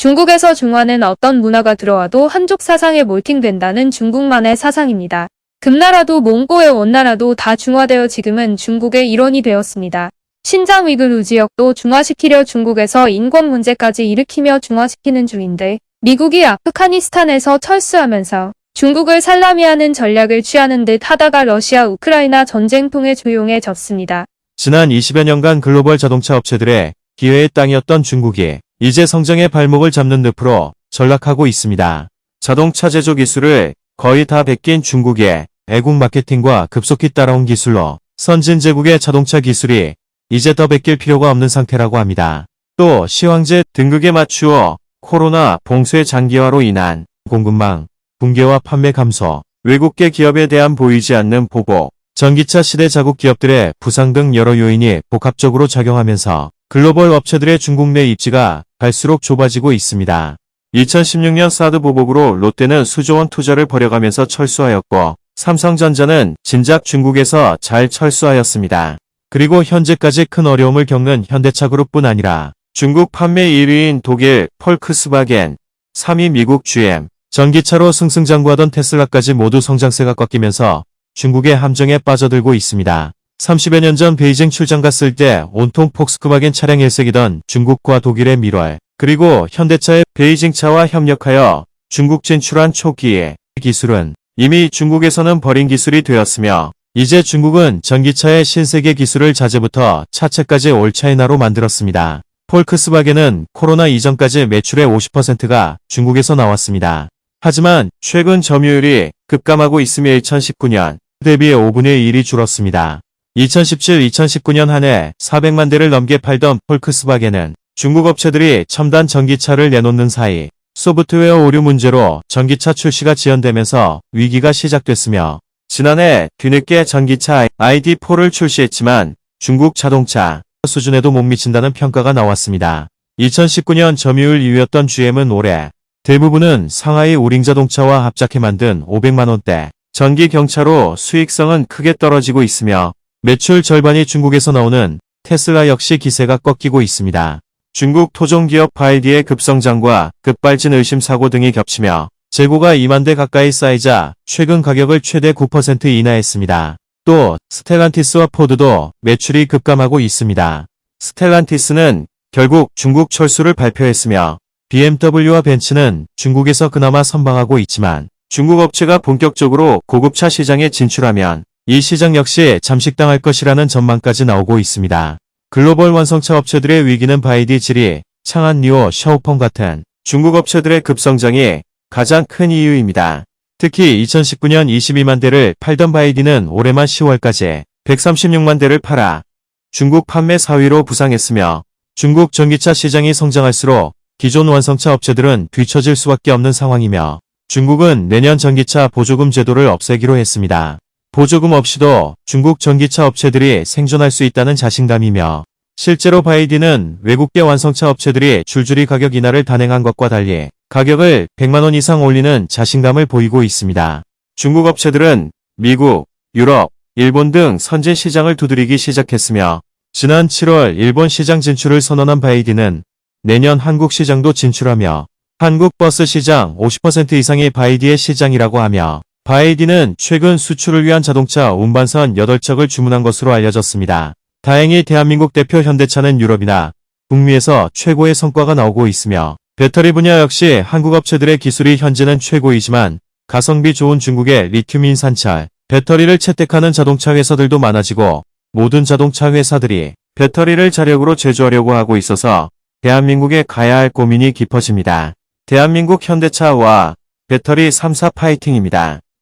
중국에서 중화는 어떤 문화가 들어와도 한족 사상에 몰팅된다는 중국만의 사상입니다. 금나라도 몽고의 원나라도 다 중화되어 지금은 중국의 일원이 되었습니다. 신장 위구르 지역도 중화시키려 중국에서 인권 문제까지 일으키며 중화시키는 중인데 미국이 아프가니스탄에서 철수하면서 중국을 살라미하는 전략을 취하는 듯 하다가 러시아 우크라이나 전쟁 통해 조용해졌습니다. 지난 20여 년간 글로벌 자동차 업체들의 기회의 땅이었던 중국이 이제 성장의 발목을 잡는 늪으로 전락하고 있습니다. 자동차 제조 기술을 거의 다 베낀 중국의 애국 마케팅과 급속히 따라온 기술로 선진제국의 자동차 기술이 이제 더 베낄 필요가 없는 상태라고 합니다. 또 시황제 등극에 맞추어 코로나 봉쇄 장기화로 인한 공급망 붕괴와 판매 감소, 외국계 기업에 대한 보이지 않는 보복, 전기차 시대 자국 기업들의 부상 등 여러 요인이 복합적으로 작용하면서 글로벌 업체들의 중국 내 입지가 갈수록 좁아지고 있습니다. 2016년 사드 보복으로 롯데는 수조원 투자를 벌여가면서 철수하였고 삼성전자는 진작 중국에서 잘 철수하였습니다. 그리고 현재까지 큰 어려움을 겪는 현대차그룹뿐 아니라 중국 판매 1위인 독일 폴크스바겐, 3위 미국 GM, 전기차로 승승장구하던 테슬라까지 모두 성장세가 꺾이면서 중국의 함정에 빠져들고 있습니다. 30여 년 전 베이징 출장 갔을 때 온통 폭스바겐 차량 일색이던 중국과 독일의 밀월, 그리고 현대차의 베이징차와 협력하여 중국 진출한 초기의 기술은 이미 중국에서는 버린 기술이 되었으며 이제 중국은 전기차의 신세계 기술을 자재부터 차체까지 올 차이나로 만들었습니다. 폴크스바겐은 코로나 이전까지 매출의 50%가 중국에서 나왔습니다. 하지만 최근 점유율이 급감하고 있으며 2019년 대비 5분의 1이 줄었습니다. 2017-2019년 한 해 400만 대를 넘게 팔던 폴크스바겐은 중국 업체들이 첨단 전기차를 내놓는 사이 소프트웨어 오류 문제로 전기차 출시가 지연되면서 위기가 시작됐으며 지난해 뒤늦게 전기차 ID4를 출시했지만 중국 자동차 수준에도 못 미친다는 평가가 나왔습니다. 2019년 점유율 2위였던 GM은 올해 대부분은 상하이 우링자동차와 합작해 만든 500만원대 전기 경차로 수익성은 크게 떨어지고 있으며 매출 절반이 중국에서 나오는 테슬라 역시 기세가 꺾이고 있습니다. 중국 토종기업 바이디의 급성장과 급발진 의심 사고 등이 겹치며 재고가 2만 대 가까이 쌓이자 최근 가격을 최대 9% 인하했습니다. 또 스텔란티스와 포드도 매출이 급감하고 있습니다. 스텔란티스는 결국 중국 철수를 발표했으며 BMW와 벤츠는 중국에서 그나마 선방하고 있지만 중국 업체가 본격적으로 고급차 시장에 진출하면 이 시장 역시 잠식당할 것이라는 전망까지 나오고 있습니다. 글로벌 완성차 업체들의 위기는 바이디, 지리, 창안, 리오, 샤오펑 같은 중국 업체들의 급성장이 가장 큰 이유입니다. 특히 2019년 22만 대를 팔던 바이디는 올해만 10월까지 136만 대를 팔아 중국 판매 4위로 부상했으며 중국 전기차 시장이 성장할수록 기존 완성차 업체들은 뒤처질 수밖에 없는 상황이며 중국은 내년 전기차 보조금 제도를 없애기로 했습니다. 보조금 없이도 중국 전기차 업체들이 생존할 수 있다는 자신감이며 실제로 바이디는 외국계 완성차 업체들이 줄줄이 가격 인하를 단행한 것과 달리 가격을 100만원 이상 올리는 자신감을 보이고 있습니다. 중국 업체들은 미국, 유럽, 일본 등 선진 시장을 두드리기 시작했으며 지난 7월 일본 시장 진출을 선언한 바이디는 내년 한국 시장도 진출하며 한국 버스 시장 50% 이상이 바이디의 시장이라고 하며 바이디는 최근 수출을 위한 자동차 운반선 8척을 주문한 것으로 알려졌습니다. 다행히 대한민국 대표 현대차는 유럽이나 북미에서 최고의 성과가 나오고 있으며 배터리 분야 역시 한국 업체들의 기술이 현재는 최고이지만 가성비 좋은 중국의 리튬인 산철, 배터리를 채택하는 자동차 회사들도 많아지고 모든 자동차 회사들이 배터리를 자력으로 제조하려고 하고 있어서 대한민국에 가야 할 고민이 깊어집니다. 대한민국 현대차와 배터리 3사 파이팅입니다.